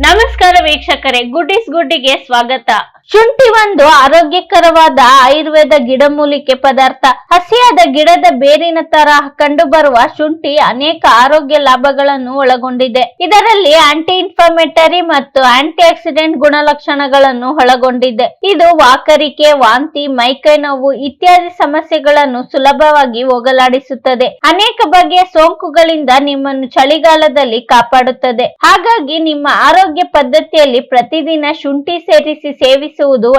ನಮಸ್ಕಾರ ವೀಕ್ಷಕರೇ, good is ಗುಡ್ಡಿಗೆ ಸ್ವಾಗತ. ಶುಂಠಿ ಒಂದು ಆರೋಗ್ಯಕರವಾದ ಆಯುರ್ವೇದ ಗಿಡಮೂಲಿಕೆ ಪದಾರ್ಥ. ಹಸಿಯಾದ ಗಿಡದ ಬೇರಿನ ತರಹ ಕಂಡುಬರುವ ಶುಂಠಿ ಅನೇಕ ಆರೋಗ್ಯ ಲಾಭಗಳನ್ನು ಒಳಗೊಂಡಿದೆ. ಇದರಲ್ಲಿ ಆಂಟಿ ಇನ್ಫ್ಲಮೇಟರಿ ಮತ್ತು ಆಂಟಿ ಆಕ್ಸಿಡೆಂಟ್ ಗುಣಲಕ್ಷಣಗಳನ್ನು ಒಳಗೊಂಡಿದೆ. ಇದು ವಾಕರಿಕೆ, ವಾಂತಿ, ಮೈಕೈ ನೋವು ಇತ್ಯಾದಿ ಸಮಸ್ಯೆಗಳನ್ನು ಸುಲಭವಾಗಿ ಹೋಗಲಾಡಿಸುತ್ತದೆ. ಅನೇಕ ಬಗೆಯ ಸೋಂಕುಗಳಿಂದ ನಿಮ್ಮನ್ನು ಚಳಿಗಾಲದಲ್ಲಿ ಕಾಪಾಡುತ್ತದೆ. ಹಾಗಾಗಿ ನಿಮ್ಮ ಆರೋಗ್ಯ ಪದ್ಧತಿಯಲ್ಲಿ ಪ್ರತಿದಿನ ಶುಂಠಿ ಸೇರಿಸಿ ಸೇವಿಸುವುದು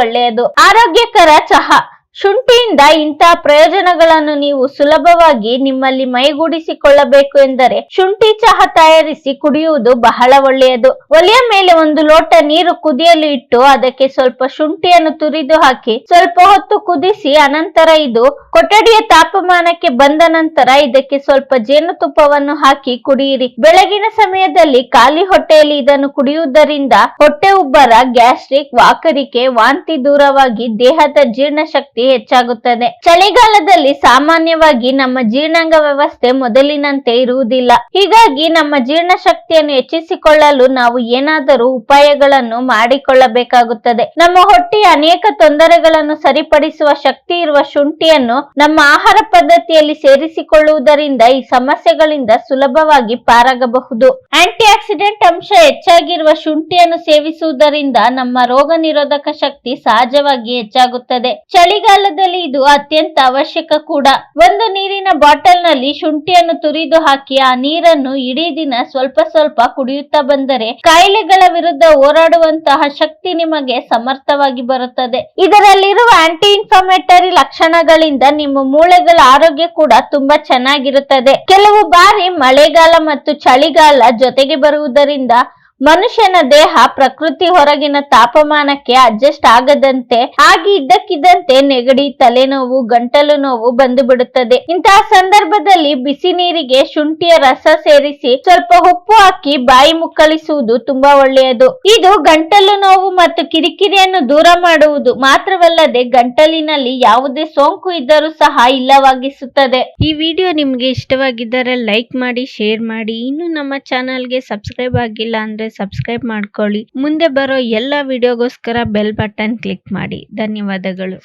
ಒಳ್ಳೆಯದು. ಆರೋಗ್ಯಕರ ಚಹಾ. ಶುಂಠಿಯಿಂದ ಇಂತಹ ಪ್ರಯೋಜನಗಳನ್ನು ನೀವು ಸುಲಭವಾಗಿ ನಿಮ್ಮಲ್ಲಿ ಮೈಗೂಡಿಸಿಕೊಳ್ಳಬೇಕು ಎಂದರೆ ಶುಂಠಿ ಚಹಾ ತಯಾರಿಸಿ ಕುಡಿಯುವುದು ಬಹಳ ಒಳ್ಳೆಯದು. ಒಲೆಯ ಮೇಲೆ ಒಂದು ಲೋಟ ನೀರು ಕುದಿಯಲು ಇಟ್ಟು ಅದಕ್ಕೆ ಸ್ವಲ್ಪ ಶುಂಠಿಯನ್ನು ತುರಿದು ಹಾಕಿ ಸ್ವಲ್ಪ ಹೊತ್ತು ಕುದಿಸಿ ಅನಂತರ ಇದು ಕೊಠಡಿಯ ತಾಪಮಾನಕ್ಕೆ ಬಂದ ನಂತರ ಇದಕ್ಕೆ ಸ್ವಲ್ಪ ಜೇನುತುಪ್ಪವನ್ನು ಹಾಕಿ ಕುಡಿಯಿರಿ. ಬೆಳಗಿನ ಸಮಯದಲ್ಲಿ ಖಾಲಿ ಹೊಟ್ಟೆಯಲ್ಲಿ ಇದನ್ನು ಕುಡಿಯುವುದರಿಂದ ಹೊಟ್ಟೆ ಉಬ್ಬರ, ಗ್ಯಾಸ್ಟ್ರಿಕ್, ವಾಕರಿಕೆ, ವಾಂತಿ ದೂರವಾಗಿ ದೇಹದ ಜೀರ್ಣಶಕ್ತಿ ಹೆಚ್ಚಾಗುತ್ತದೆ. ಚಳಿಗಾಲದಲ್ಲಿ ಸಾಮಾನ್ಯವಾಗಿ ನಮ್ಮ ಜೀರ್ಣಾಂಗ ವ್ಯವಸ್ಥೆ ಮೊದಲಿನಂತೆ ಇರುವುದಿಲ್ಲ. ಹೀಗಾಗಿ ನಮ್ಮ ಜೀರ್ಣಶಕ್ತಿಯನ್ನು ಹೆಚ್ಚಿಸಿಕೊಳ್ಳಲು ನಾವು ಏನಾದರೂ ಉಪಾಯಗಳನ್ನು ಮಾಡಿಕೊಳ್ಳಬೇಕಾಗುತ್ತದೆ. ನಮ್ಮ ಹೊಟ್ಟೆಯ ಅನೇಕ ತೊಂದರೆಗಳನ್ನು ಸರಿಪಡಿಸುವ ಶಕ್ತಿ ಇರುವ ಶುಂಠಿಯನ್ನು ನಮ್ಮ ಆಹಾರ ಪದ್ಧತಿಯಲ್ಲಿ ಸೇರಿಸಿಕೊಳ್ಳುವುದರಿಂದ ಈ ಸಮಸ್ಯೆಗಳಿಂದ ಸುಲಭವಾಗಿ ಪಾರಾಗಬಹುದು. ಆಂಟಿ ಆಕ್ಸಿಡೆಂಟ್ ಅಂಶ ಹೆಚ್ಚಾಗಿರುವ ಶುಂಠಿಯನ್ನು ಸೇವಿಸುವುದರಿಂದ ನಮ್ಮ ರೋಗ ನಿರೋಧಕ ಶಕ್ತಿ ಸಹಜವಾಗಿ ಹೆಚ್ಚಾಗುತ್ತದೆ. ಚಳಿಗಾಲದಲ್ಲಿ ಇದು ಅತ್ಯಂತ ಅವಶ್ಯಕ ಕೂಡ. ಒಂದು ನೀರಿನ ಬಾಟಲ್ ನಲ್ಲಿ ಶುಂಠಿಯನ್ನು ತುರಿದು ಹಾಕಿ ಆ ನೀರನ್ನು ಇಡೀ ದಿನ ಸ್ವಲ್ಪ ಸ್ವಲ್ಪ ಕುಡಿಯುತ್ತಾ ಬಂದರೆ ಕಾಯಿಲೆಗಳ ವಿರುದ್ಧ ಹೋರಾಡುವಂತಹ ಶಕ್ತಿ ನಿಮಗೆ ಸಮರ್ಥವಾಗಿ ಬರುತ್ತದೆ. ಇದರಲ್ಲಿರುವ ಆಂಟಿ ಇನ್ಫ್ಲಮೇಟರಿ ಲಕ್ಷಣಗಳಿಂದ ನಿಮ್ಮ ಮೂಳೆಗಳ ಆರೋಗ್ಯ ಕೂಡ ತುಂಬಾ ಚೆನ್ನಾಗಿರುತ್ತದೆ. ಕೆಲವು ಬಾರಿ ಮಳೆಗಾಲ ಮತ್ತು ಚಳಿಗಾಲ ಜೊತೆಗೆ ಬರುವುದರಿಂದ ಮನುಷ್ಯನ ದೇಹ ಪ್ರಕೃತಿ ಹೊರಗಿನ ತಾಪಮಾನಕ್ಕೆ ಅಡ್ಜಸ್ಟ್ ಆಗದಂತೆ ಆಗಿ ಇದ್ದಕ್ಕಿದ್ದಂತೆ ನೆಗಡಿ, ತಲೆನೋವು, ಗಂಟಲು ನೋವು ಬಂದು ಬಿಡುತ್ತದೆ. ಇಂತಹ ಸಂದರ್ಭದಲ್ಲಿ ಬಿಸಿ ನೀರಿಗೆ ಶುಂಠಿಯ ರಸ ಸೇರಿಸಿ ಸ್ವಲ್ಪ ಉಪ್ಪು ಹಾಕಿ ಬಾಯಿ ಮುಕ್ಕಳಿಸುವುದು ತುಂಬಾ ಒಳ್ಳೆಯದು. ಇದು ಗಂಟಲು ನೋವು ಮತ್ತು ಕಿರಿಕಿರಿಯನ್ನು ದೂರ ಮಾಡುವುದು ಮಾತ್ರವಲ್ಲದೆ ಗಂಟಲಿನಲ್ಲಿ ಯಾವುದೇ ಸೋಂಕು ಇದ್ದರೂ ಸಹ ಇಲ್ಲವಾಗಿಸುತ್ತದೆ. ಈ ವಿಡಿಯೋ ನಿಮ್ಗೆ ಇಷ್ಟವಾಗಿದ್ದರೆ ಲೈಕ್ ಮಾಡಿ, ಶೇರ್ ಮಾಡಿ. ಇನ್ನು ನಮ್ಮ ಚಾನಲ್ಗೆ ಸಬ್ಸ್ಕ್ರೈಬ್ ಆಗಿಲ್ಲ ಅಂದ್ರೆ ಸಬ್ಸ್ಕ್ರೈಬ್ ಮಾಡ್ಕೊಳ್ಳಿ. ಮುಂದೆ ಬರೋ ಎಲ್ಲ ವಿಡಿಯೋಗೋಸ್ಕರ ಬೆಲ್ ಬಟನ್ ಕ್ಲಿಕ್ ಮಾಡಿ. ಧನ್ಯವಾದಗಳು.